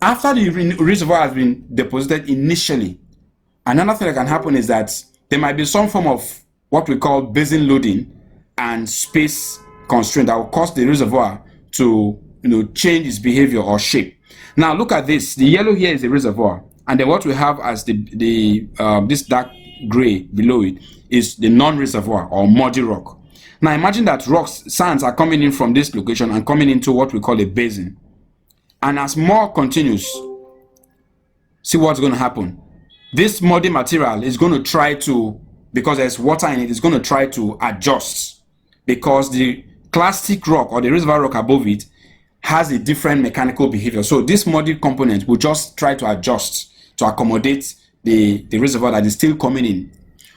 After the reservoir has been deposited initially, another thing that can happen is that there might be some form of what we call basin loading and space constraint that will cause the reservoir to change its behavior or shape. Now look at this. The yellow here is the reservoir, and then what we have as this dark gray below it is the non-reservoir or muddy rock. Now imagine that sands are coming in from this location and coming into what we call a basin. And as more continues, see what's going to happen. This muddy material is going to try to, because there's water in it, it's going to try to adjust, because the clastic rock or the reservoir rock above it has a different mechanical behavior. So this muddy component will just try to adjust to accommodate the reservoir that is still coming in.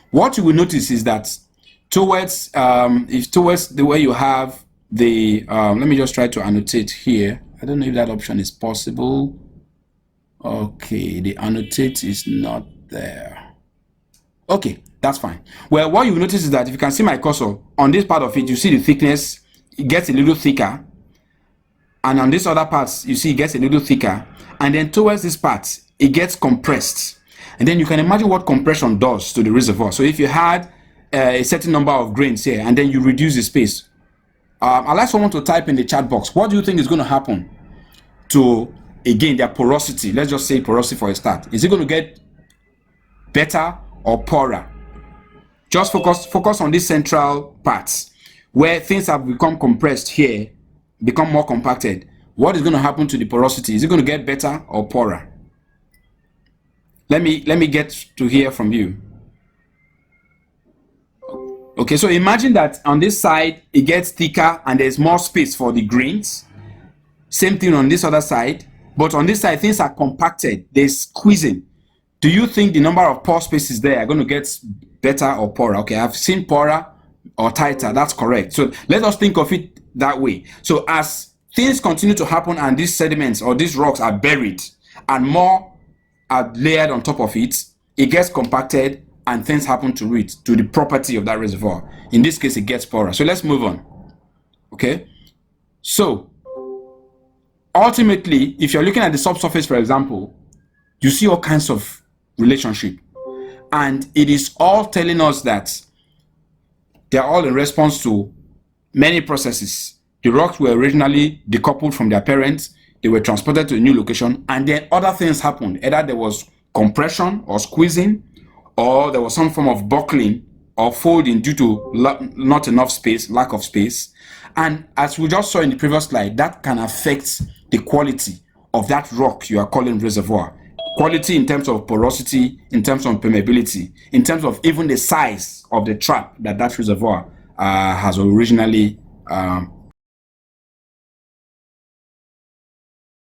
What you will notice is that towards the way you have the let me just try to annotate here. I don't know if that option is possible. Okay, the annotate is not there. Okay, that's fine. Well, what you notice is that if you can see my cursor on this part of it, you see the thickness, it gets a little thicker, and on this other parts you see it gets a little thicker, and then towards this part it gets compressed. And then you can imagine what compression does to the reservoir. So if you had a certain number of grains here and then you reduce the space, I'd like someone to type in the chat box, what do you think is going to happen to, again, their porosity? Let's just say porosity for a start. Is it going to get better or poorer? Just focus on these central parts where things have become compressed here, become more compacted. What is going to happen to the porosity? Is it going to get better or poorer? Let me get to hear from you. Okay, so imagine that on this side it gets thicker and there's more space for the grains. Same thing on this other side, but on this side things are compacted, there's squeezing. Do you think the number of pore spaces there are going to get better or poorer? Okay, I've seen poorer or tighter, that's correct. So let us think of it that way. So as things continue to happen and these sediments or these rocks are buried and more are layered on top of it, it gets compacted and things happen to it, to the property of that reservoir. In this case, it gets poorer. So let's move on. Okay, so ultimately, if you're looking at the subsurface, for example, you see all kinds of relationship, and it is all telling us that they're all in response to many processes. The rocks were originally decoupled from their parents, they were transported to a new location, and then other things happened. Either there was compression or squeezing, or there was some form of buckling or folding due to not enough space, lack of space. And as we just saw in the previous slide, that can affect the quality of that rock you are calling reservoir. Quality in terms of porosity, in terms of permeability, in terms of even the size of the trap that reservoir has originally